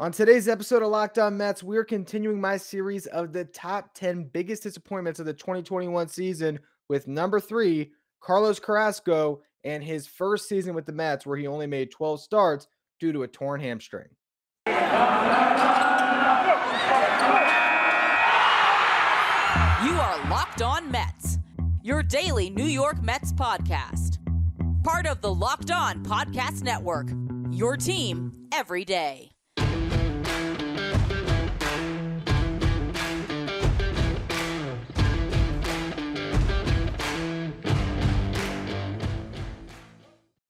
On today's episode of Locked On Mets, we're continuing my series of the top 10 biggest disappointments of the 2021 season with number 3, Carlos Carrasco, and his first season with the Mets where he only made 12 starts due to a torn hamstring. You are Locked On Mets, your daily New York Mets podcast. Part of the Locked On Podcast Network, your team every day.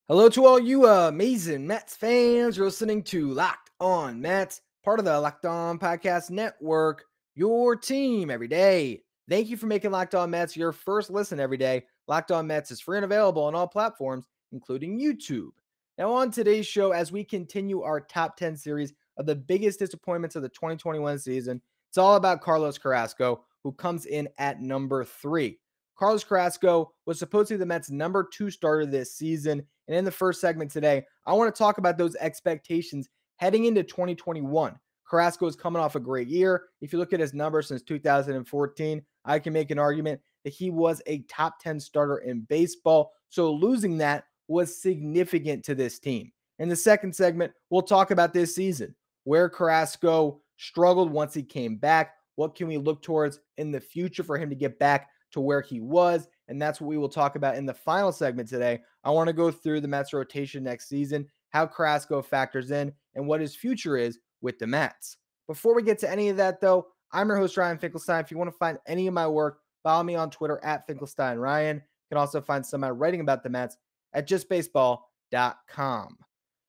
Hello to all you amazing Mets fans. You're listening to Locked On Mets, part of the Locked On Podcast Network, your team every day. Thank you for making Locked On Mets your first listen every day. Locked On Mets is free and available on all platforms, including YouTube. Now on today's show, as we continue our top 10 series of the biggest disappointments of the 2021 season, it's all about Carlos Carrasco, who comes in at number 3. Carlos Carrasco was supposed to be the Mets' number 2 starter this season. And in the first segment today, I want to talk about those expectations heading into 2021. Carrasco is coming off a great year. If you look at his numbers since 2014, I can make an argument that he was a top 10 starter in baseball. So losing that was significant to this team. In the second segment, we'll talk about this season, where Carrasco struggled once he came back. What can we look towards in the future for him to get back to where he was? And that's what we will talk about in the final segment today. I want to go through the Mets rotation next season, how Carrasco factors in, and what his future is with the Mets. Before we get to any of that, though, I'm your host, Ryan Finkelstein. If you want to find any of my work, follow me on Twitter at FinkelsteinRyan. You can also find some of my writing about the Mets at justbaseball.com.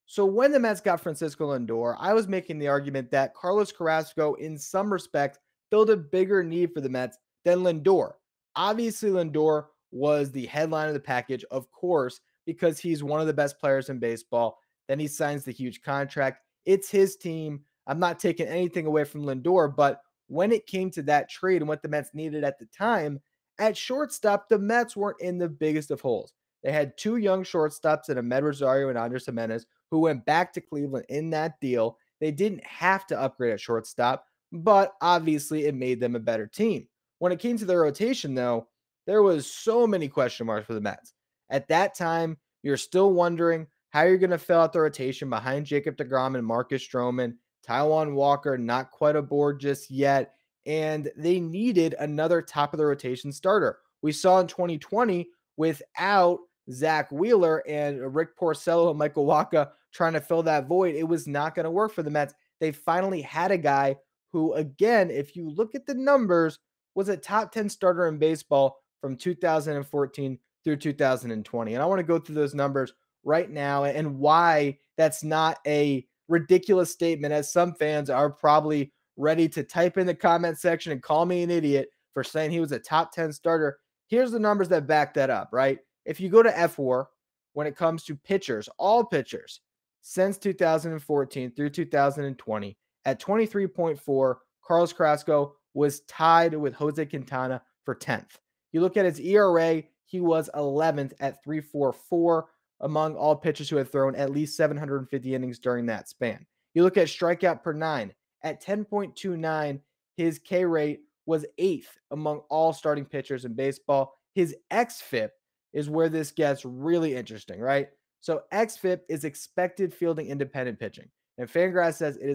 So when the Mets got Francisco Lindor, I was making the argument that Carlos Carrasco, in some respects, filled a bigger need for the Mets than Lindor. Obviously, Lindor was the headline of the package, of course, because he's one of the best players in baseball. Then he signs the huge contract. It's his team. I'm not taking anything away from Lindor, but when it came to that trade and what the Mets needed at the time, at shortstop, the Mets weren't in the biggest of holes. They had 2 young shortstops in Amed Rosario and Andres Gimenez, who went back to Cleveland in that deal. They didn't have to upgrade at shortstop, but obviously it made them a better team. When it came to the rotation, though, there was so many question marks for the Mets. At that time, you're still wondering how you're going to fill out the rotation behind Jacob deGrom and Marcus Stroman. Taijuan Walker, not quite aboard just yet, and they needed another top-of-the-rotation starter. We saw in 2020, without Zach Wheeler and Rick Porcello and Michael Wacha trying to fill that void, it was not going to work for the Mets. They finally had a guy who, again, if you look at the numbers, was a top 10 starter in baseball from 2014 through 2020. And I want to go through those numbers right now and why that's not a ridiculous statement, as some fans are probably ready to type in the comment section and call me an idiot for saying he was a top 10 starter. Here's the numbers that back that up, right? If you go to F4, when it comes to pitchers, all pitchers since 2014 through 2020, at 23.4, Carlos Carrasco was tied with Jose Quintana for 10th. You look at his ERA, he was 11th at 3.44 among all pitchers who had thrown at least 750 innings during that span. You look at strikeout per 9 at 10.29, his K rate was 8th among all starting pitchers in baseball. His X-Fip is where this gets really interesting, right? So X-Fip is expected fielding independent pitching. And Fangraphs says it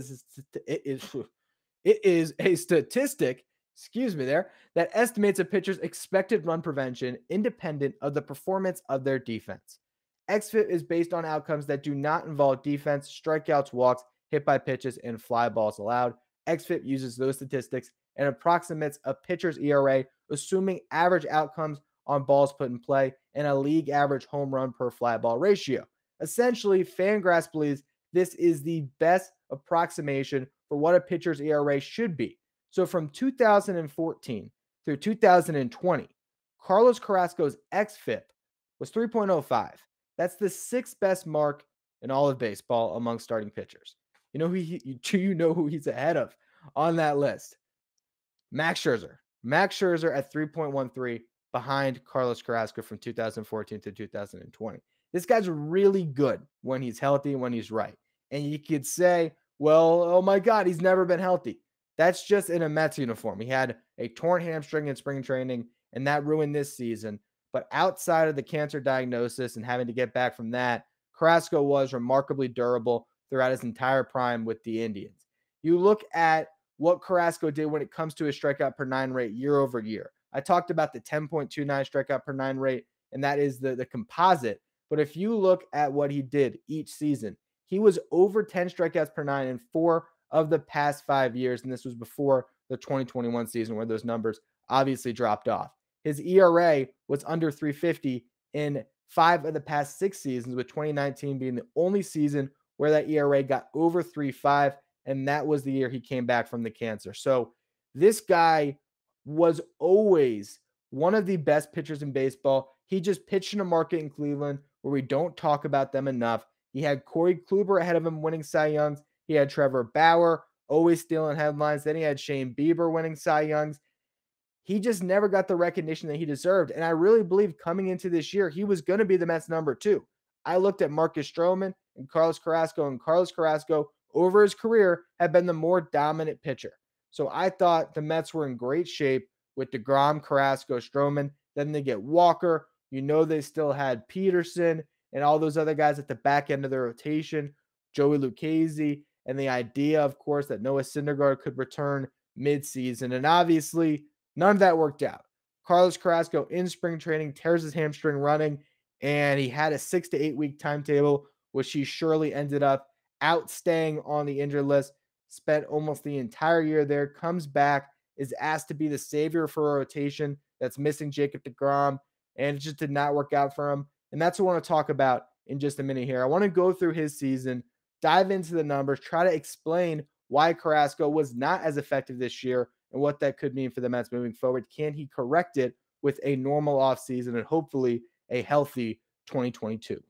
is a statistic, that estimates a pitcher's expected run prevention independent of the performance of their defense. X-Fip is based on outcomes that do not involve defense, strikeouts, walks, hit by pitches, and fly balls allowed. X-Fip uses those statistics and approximates a pitcher's ERA, assuming average outcomes on balls put in play and a league average home run per fly ball ratio. Essentially, Fangraphs believes this is the best approximation for what a pitcher's ERA should be. So from 2014 through 2020, Carlos Carrasco's X-Fip was 3.05. That's the 6th best mark in all of baseball among starting pitchers. Do you know who he's ahead of on that list? Max Scherzer. Max Scherzer at 3.13 behind Carlos Carrasco from 2014 to 2020. This guy's really good when he's healthy and when he's right. And you could say, well, oh my God, he's never been healthy. That's just in a Mets uniform. He had a torn hamstring in spring training, and that ruined this season. But outside of the cancer diagnosis and having to get back from that, Carrasco was remarkably durable throughout his entire prime with the Indians. You look at what Carrasco did when it comes to his strikeout per nine rate year over year. I talked about the 10.29 strikeout per nine rate, and that is the composite. But if you look at what he did each season, he was over 10 strikeouts per nine in 4 of the past 5 years. And this was before the 2021 season where those numbers obviously dropped off. His ERA was under 350 in 5 of the past 6 seasons, with 2019 being the only season where that ERA got over 3.5. And that was the year he came back from the cancer. So this guy was always one of the best pitchers in baseball. He just pitched in a market in Cleveland where we don't talk about them enough. He had Corey Kluber ahead of him winning Cy Youngs. He had Trevor Bauer always stealing headlines. Then he had Shane Bieber winning Cy Youngs. He just never got the recognition that he deserved. And I really believe coming into this year, he was going to be the Mets number 2. I looked at Marcus Stroman and Carlos Carrasco over his career had been the more dominant pitcher. So I thought the Mets were in great shape with deGrom, Carrasco, Stroman. Then they get Walker. You know, they still had Peterson and all those other guys at the back end of their rotation, Joey Lucchesi, and the idea, of course, that Noah Syndergaard could return midseason. And obviously, none of that worked out. Carlos Carrasco in spring training tears his hamstring running, and he had a 6 to 8 week timetable, which he surely ended up outstaying on the injured list. Spent almost the entire year there, comes back, is asked to be the savior for a rotation that's missing Jacob deGrom, and it just did not work out for him. And that's what I want to talk about in just a minute here. I want to go through his season, dive into the numbers, try to explain why Carrasco was not as effective this year and what that could mean for the Mets moving forward. Can he correct it with a normal offseason and hopefully a healthy 2022?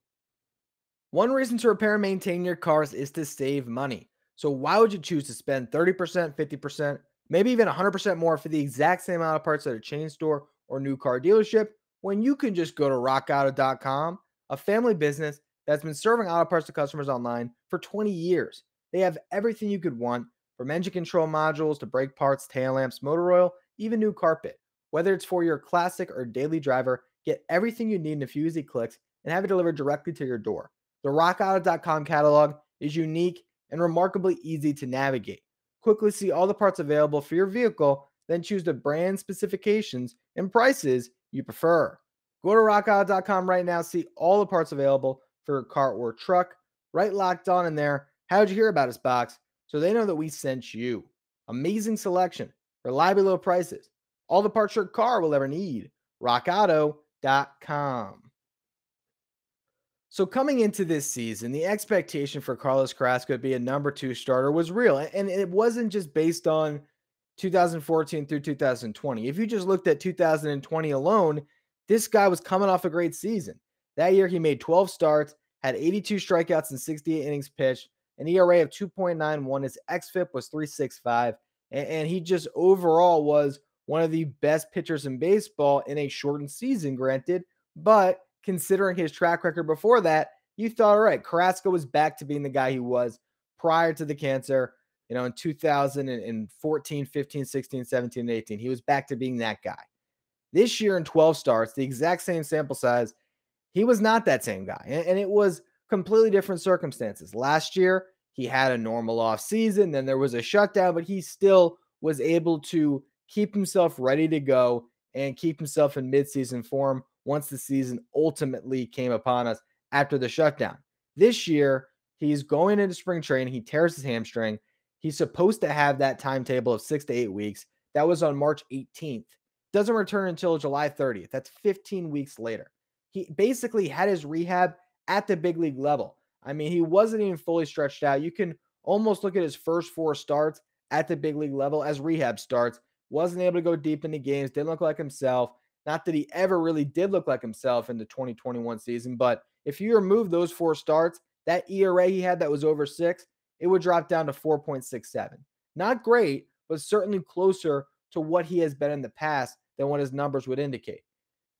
One reason to repair and maintain your cars is to save money. So why would you choose to spend 30%, 50%, maybe even 100% more for the exact same amount of parts at a chain store or new car dealership when you can just go to rockauto.com, a family business that's been serving auto parts to customers online for 20 years. They have everything you could want, from engine control modules to brake parts, tail lamps, motor oil, even new carpet. Whether it's for your classic or daily driver, get everything you need in a few easy clicks and have it delivered directly to your door. The rockauto.com catalog is unique and remarkably easy to navigate. Quickly see all the parts available for your vehicle, then choose the brand specifications and prices you prefer. Go to rockauto.com right now, see all the parts available for your car or truck. Right locked on in there. How'd you hear about us box? So they know that we sent you. Amazing selection, reliably low prices, all the parts your car will ever need. rockauto.com. So coming into this season, the expectation for Carlos Carrasco to be a number 2 starter was real. And it wasn't just based on 2014 through 2020. If you just looked at 2020 alone, this guy was coming off a great season. That year, he made 12 starts, had 82 strikeouts and 68 innings pitched, an ERA of 2.91. His X-Fip was 3.65. And he just overall was one of the best pitchers in baseball in a shortened season, granted. But considering his track record before that, you thought, all right, Carrasco was back to being the guy he was prior to the cancer, in 2014, 15, 16, 17, and 18. He was back to being that guy. This year in 12 starts, the exact same sample size, he was not that same guy. And it was completely different circumstances. Last year, he had a normal off season, then there was a shutdown, but he still was able to keep himself ready to go and keep himself in midseason form once the season ultimately came upon us after the shutdown. This year, he's going into spring training. He tears his hamstring. He's supposed to have that timetable of 6 to 8 weeks. That was on March 18th. Doesn't return until July 30th. That's 15 weeks later. He basically had his rehab at the big league level. I mean, he wasn't even fully stretched out. You can almost look at his first 4 starts at the big league level as rehab starts. Wasn't able to go deep into games. Didn't look like himself. Not that he ever really did look like himself in the 2021 season, but if you remove those 4 starts, that ERA he had that was over 6, it would drop down to 4.67. Not great, but certainly closer to what he has been in the past than what his numbers would indicate.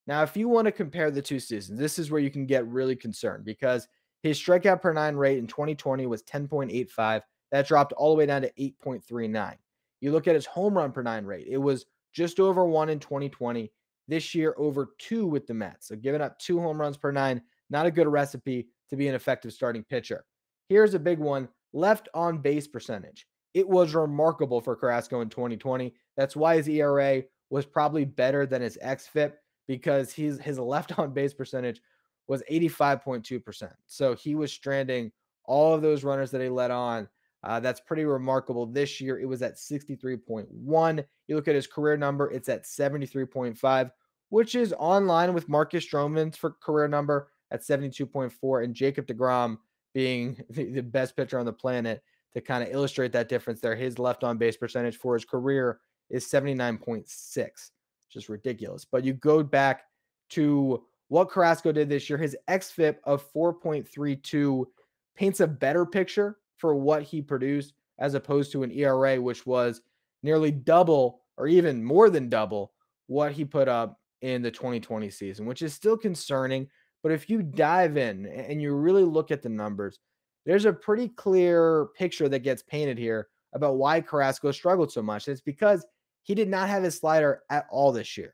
Now, if you want to compare the 2 seasons, this is where you can get really concerned because his strikeout per 9 rate in 2020 was 10.85, that dropped all the way down to 8.39. You look at his home run per 9 rate. It was just over 1 in 2020. This year, over 2 with the Mets. So giving up 2 home runs per 9, not a good recipe to be an effective starting pitcher. Here's a big one, left on base percentage. It was remarkable for Carrasco in 2020. That's why his ERA was probably better than his X-Fip, because his left on base percentage was 85.2%. So he was stranding all of those runners that he let on. That's pretty remarkable. This year, it was at 63.1. You look at his career number, it's at 73.5, which is on line with Marcus Stroman's for career number at 72.4, and Jacob deGrom being the best pitcher on the planet to kind of illustrate that difference there. His left on base percentage for his career is 79.6, which is ridiculous. But you go back to what Carrasco did this year, his X-Fip of 4.32 paints a better picture for what he produced as opposed to an ERA, which was nearly double or even more than double what he put up in the 2020 season, which is still concerning. But if you dive in and you really look at the numbers, there's a pretty clear picture that gets painted here about why Carrasco struggled so much. It's because he did not have his slider at all this year.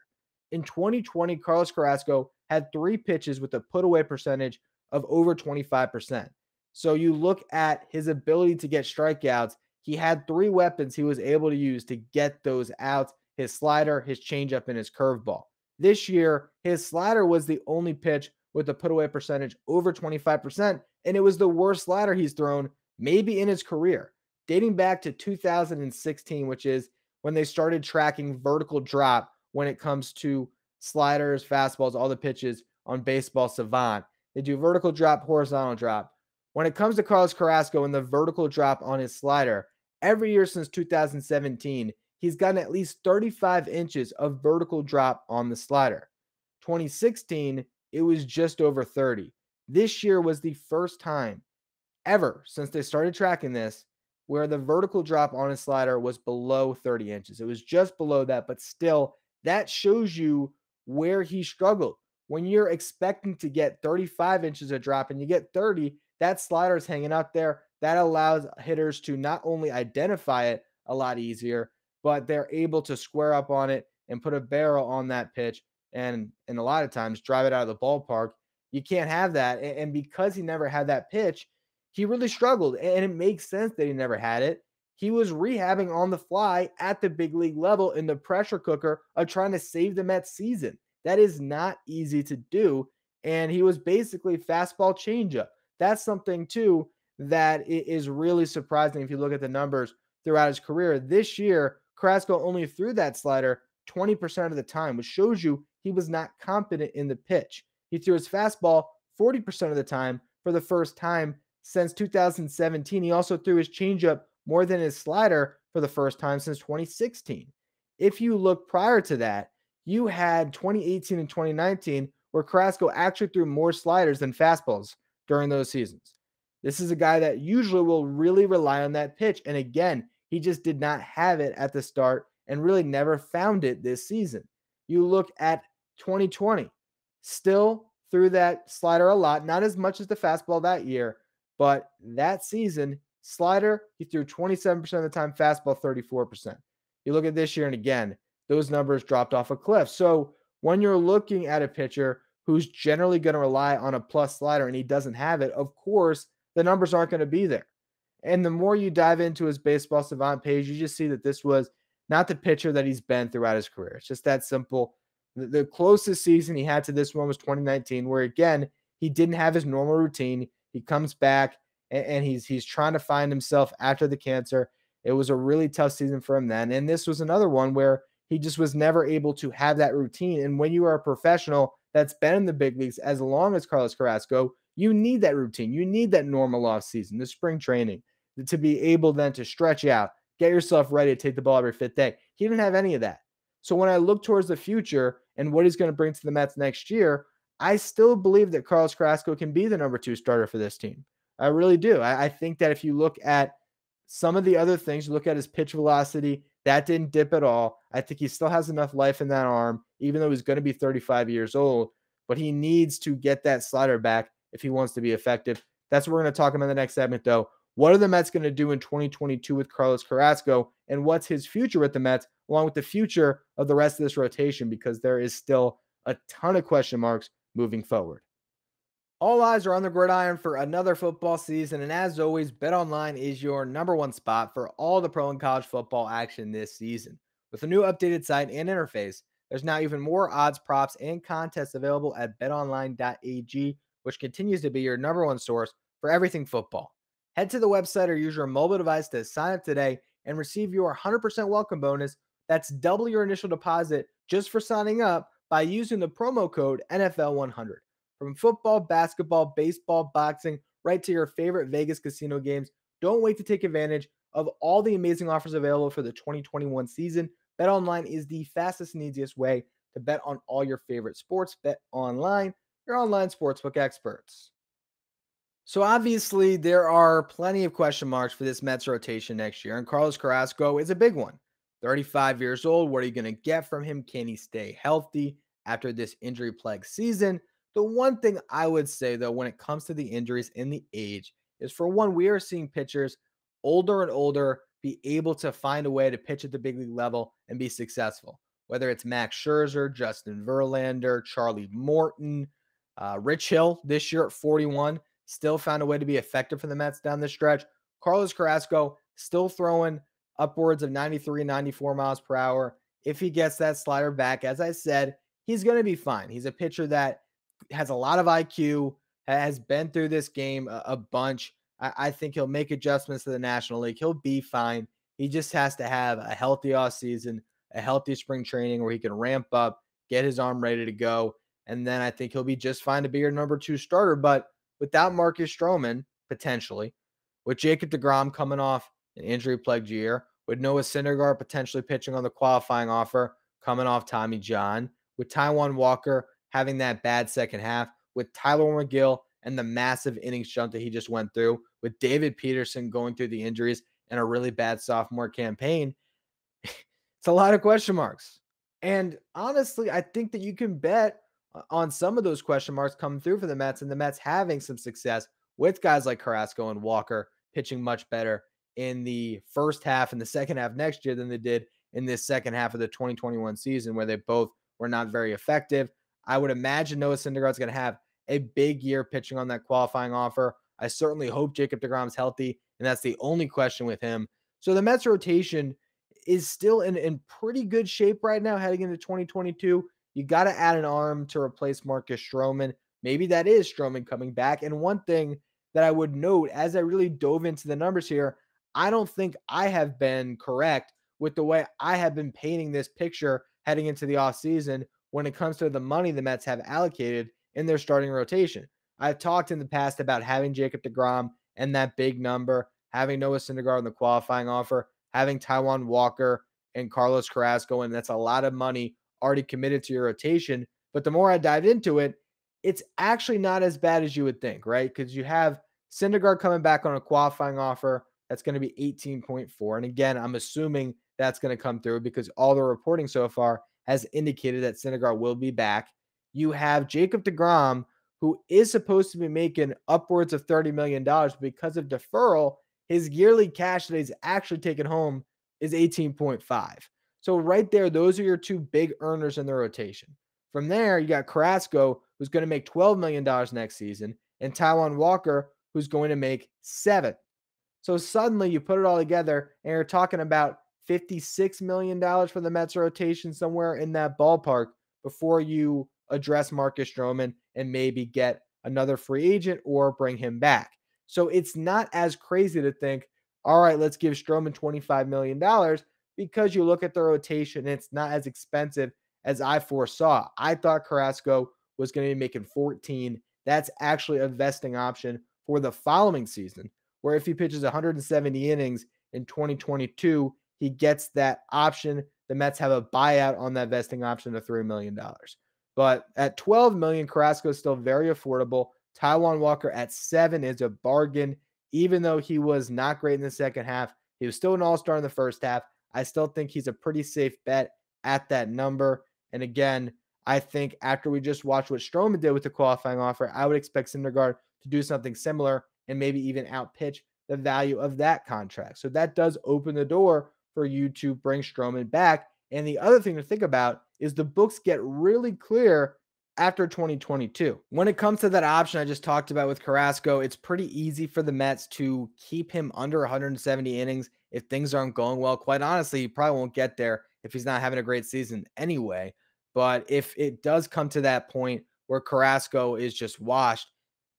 In 2020, Carlos Carrasco had 3 pitches with a put away percentage of over 25%. So you look at his ability to get strikeouts. He had 3 weapons he was able to use to get those outs: his slider, his changeup, and his curveball. This year, his slider was the only pitch with a put away percentage over 25%, and it was the worst slider he's thrown maybe in his career, dating back to 2016, which is when they started tracking vertical drop when it comes to sliders, fastballs, all the pitches on Baseball Savant. They do vertical drop, horizontal drop. When it comes to Carlos Carrasco and the vertical drop on his slider, every year since 2017, he's gotten at least 35 inches of vertical drop on the slider. 2016, it was just over 30. This year was the first time ever since they started tracking this where the vertical drop on his slider was below 30 inches. It was just below that, but still, that shows you where he struggled. When you're expecting to get 35 inches of drop and you get 30, that slider is hanging out there. That allows hitters to not only identify it a lot easier, but they're able to square up on it and put a barrel on that pitch and a lot of times drive it out of the ballpark. You can't have that. And because he never had that pitch, he really struggled. And it makes sense that he never had it. He was rehabbing on the fly at the big league level in the pressure cooker of trying to save the Mets season. That is not easy to do. And he was basically fastball changeup. That's something too that is really surprising if you look at the numbers throughout his career. This year, Carrasco only threw that slider 20% of the time, which shows you he was not confident in the pitch. He threw his fastball 40% of the time for the first time since 2017. He also threw his changeup more than his slider for the first time since 2016. If you look prior to that, you had 2018 and 2019 where Carrasco actually threw more sliders than fastballs during those seasons. This is a guy that usually will really rely on that pitch. And again, he just did not have it at the start and really never found it this season. You look at 2020, still threw that slider a lot, not as much as the fastball that year, but that season, slider, he threw 27% of the time, fastball 34%. You look at this year, and again, those numbers dropped off a cliff. So when you're looking at a pitcher who's generally going to rely on a plus slider and he doesn't have it, of course, the numbers aren't going to be there. And the more you dive into his Baseball Savant page, you just see that this was not the pitcher that he's been throughout his career. It's just that simple. The closest season he had to this one was 2019, where again, he didn't have his normal routine. He comes back and he's trying to find himself after the cancer. It was a really tough season for him then. And this was another one where he just was never able to have that routine. And when you are a professional that's been in the big leagues as long as Carlos Carrasco, you need that routine. You need that normal off season, the spring training, to be able then to stretch out, get yourself ready to take the ball every 5th day. He didn't have any of that. So when I look towards the future and what he's going to bring to the Mets next year, I still believe that Carlos Carrasco can be the number 2 starter for this team. I really do. I think that if you look at some of the other things, you look at his pitch velocity, that didn't dip at all. I think he still has enough life in that arm, even though he's going to be 35 years old, but he needs to get that slider back if he wants to be effective. That's what we're going to talk about in the next segment, though. What are the Mets going to do in 2022 with Carlos Carrasco, and what's his future with the Mets, along with the future of the rest of this rotation, because there is still a ton of question marks moving forward. All eyes are on the gridiron for another football season, and as always, BetOnline is your number one spot for all the pro and college football action this season. With a new updated site and interface, there's now even more odds, props, and contests available at betonline.ag, which continues to be your number one source for everything football. Head to the website or use your mobile device to sign up today and receive your 100% welcome bonus. That's double your initial deposit just for signing up by using the promo code NFL100. From football, basketball, baseball, boxing, right to your favorite Vegas casino games, don't wait to take advantage of all the amazing offers available for the 2021 season. BetOnline is the fastest and easiest way to bet on all your favorite sports. BetOnline, your online sportsbook experts. So obviously, there are plenty of question marks for this Mets rotation next year, and Carlos Carrasco is a big one. 35 years old, what are you going to get from him? Can he stay healthy after this injury-plagued season? The one thing I would say, though, when it comes to the injuries and the age is, for one, we are seeing pitchers older and older be able to find a way to pitch at the big league level and be successful. Whether it's Max Scherzer, Justin Verlander, Charlie Morton, Rich Hill this year at 41, still found a way to be effective for the Mets down the stretch. Carlos Carrasco still throwing upwards of 93, 94 miles per hour. If he gets that slider back, as I said, he's going to be fine. He's a pitcher that has a lot of IQ, has been through this game a bunch. I think he'll make adjustments to the National League. He'll be fine. He just has to have a healthy offseason, a healthy spring training where he can ramp up, get his arm ready to go, and then I think he'll be just fine to be your number 2 starter. But without Marcus Stroman, potentially, with Jacob deGrom coming off an injury-plagued year, with Noah Syndergaard potentially pitching on the qualifying offer, coming off Tommy John, with Taijuan Walker having that bad second half, with Tyler McGill and the massive innings jump that he just went through, with David Peterson going through the injuries and a really bad sophomore campaign, it's a lot of question marks. And honestly, I think that you can bet on some of those question marks coming through for the Mets, and the Mets having some success with guys like Carrasco and Walker pitching much better in the first half and the second half next year than they did in this second half of the 2021 season, where they both were not very effective. I would imagine Noah Syndergaard's going to have a big year pitching on that qualifying offer. I certainly hope Jacob deGrom's healthy, and that's the only question with him. So the Mets rotation is still in pretty good shape right now heading into 2022. You got to add an arm to replace Marcus Stroman. Maybe that is Stroman coming back. And one thing that I would note, as I really dove into the numbers here, I don't think I have been correct with the way I have been painting this picture heading into the offseason when it comes to the money the Mets have allocated in their starting rotation. I've talked in the past about having Jacob deGrom and that big number, having Noah Syndergaard in the qualifying offer, having Taijuan Walker and Carlos Carrasco, and that's a lot of money already committed to your rotation. But the more I dive into it, it's actually not as bad as you would think, right? Because you have Syndergaard coming back on a qualifying offer that's going to be 18.4. And again, I'm assuming that's going to come through because all the reporting so far has indicated that Syndergaard will be back. You have Jacob deGrom, who is supposed to be making upwards of $30 million. Because of deferral, his yearly cash that he's actually taken home is 18.5. So right there, those are your two big earners in the rotation. From there, you got Carrasco, who's going to make $12 million next season, and Taijuan Walker, who's going to make $7 million. So suddenly you put it all together, and you're talking about $56 million for the Mets rotation, somewhere in that ballpark, before you address Marcus Stroman and maybe get another free agent or bring him back. So it's not as crazy to think, all right, let's give Stroman $25 million, because you look at the rotation and it's not as expensive as I foresaw. I thought Carrasco was going to be making 14. That's actually a vesting option for the following season, where if he pitches 170 innings in 2022, he gets that option. The Mets have a buyout on that vesting option of $3 million. But at $12 million, Carrasco is still very affordable. Taijuan Walker at $7 million is a bargain. Even though he was not great in the second half, he was still an all-star in the first half. I still think he's a pretty safe bet at that number. And again, I think after we just watched what Stroman did with the qualifying offer, I would expect Syndergaard to do something similar and maybe even outpitch the value of that contract. So that does open the door for you to bring Stroman back. And the other thing to think about is the books get really clear after 2022. When it comes to that option I just talked about with Carrasco, it's pretty easy for the Mets to keep him under 170 innings if things aren't going well. Quite honestly, he probably won't get there if he's not having a great season anyway. But if it does come to that point where Carrasco is just washed,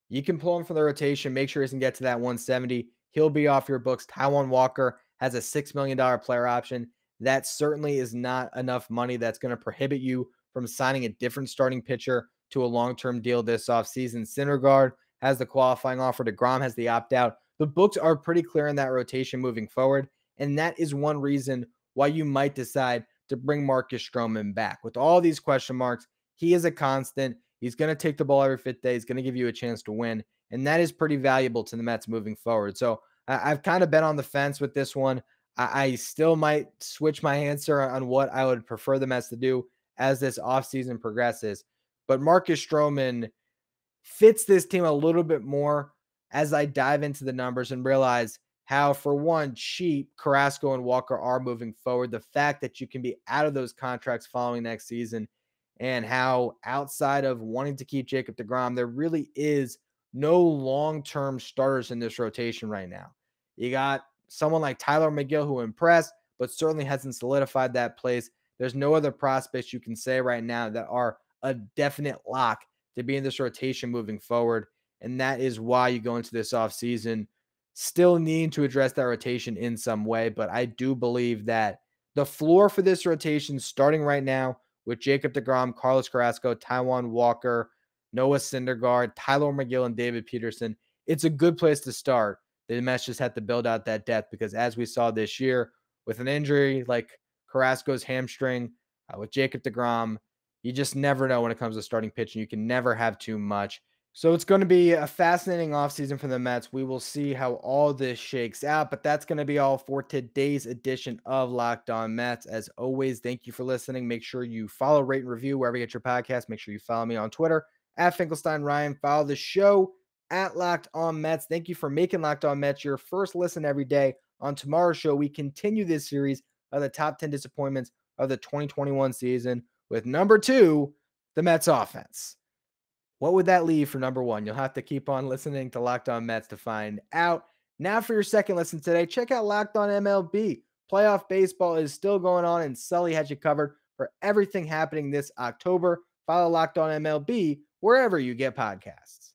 you can pull him from the rotation, make sure he doesn't get to that 170. He'll be off your books. Taijuan Walker has a $6 million player option. That certainly is not enough money that's going to prohibit you from signing a different starting pitcher to a long-term deal this offseason. Syndergaard has the qualifying offer. deGrom has the opt-out. The books are pretty clear in that rotation moving forward, and that is one reason why you might decide to bring Marcus Stroman back. With all these question marks, he is a constant. He's going to take the ball every fifth day. He's going to give you a chance to win, and that is pretty valuable to the Mets moving forward. So I've kind of been on the fence with this one. I still might switch my answer on what I would prefer the Mets to do as this offseason progresses. But Marcus Stroman fits this team a little bit more as I dive into the numbers and realize how, for one, cheap Carrasco and Walker are moving forward. The fact that you can be out of those contracts following next season, and how outside of wanting to keep Jacob deGrom, there really is no long-term starters in this rotation right now. You got someone like Tyler McGill who impressed, but certainly hasn't solidified that place. There's no other prospects you can say right now that are a definite lock to be in this rotation moving forward. And that is why you go into this offseason still needing to address that rotation in some way. But I do believe that the floor for this rotation starting right now with Jacob deGrom, Carlos Carrasco, Taijuan Walker, Noah Syndergaard, Tyler McGill, and David Peterson, it's a good place to start. The Mets just have to build out that depth because, as we saw this year, with an injury like Carrasco's hamstring, with Jacob deGrom, you just never know when it comes to starting pitching. You can never have too much. So it's going to be a fascinating offseason for the Mets. We will see how all this shakes out, but that's going to be all for today's edition of Locked On Mets. As always, thank you for listening. Make sure you follow, rate, and review wherever you get your podcast. Make sure you follow me on Twitter at Finkelstein Ryan. Follow the show at Locked On Mets. Thank you for making Locked On Mets your first listen every day. On tomorrow's show, we continue this series of the top 10 disappointments of the 2021 season with number 2, the Mets offense. What would that leave for number 1? You'll have to keep on listening to Locked On Mets to find out. Now for your second listen today, check out Locked On MLB. Playoff baseball is still going on, and Sully has you covered for everything happening this October. Follow Locked On MLB wherever you get podcasts.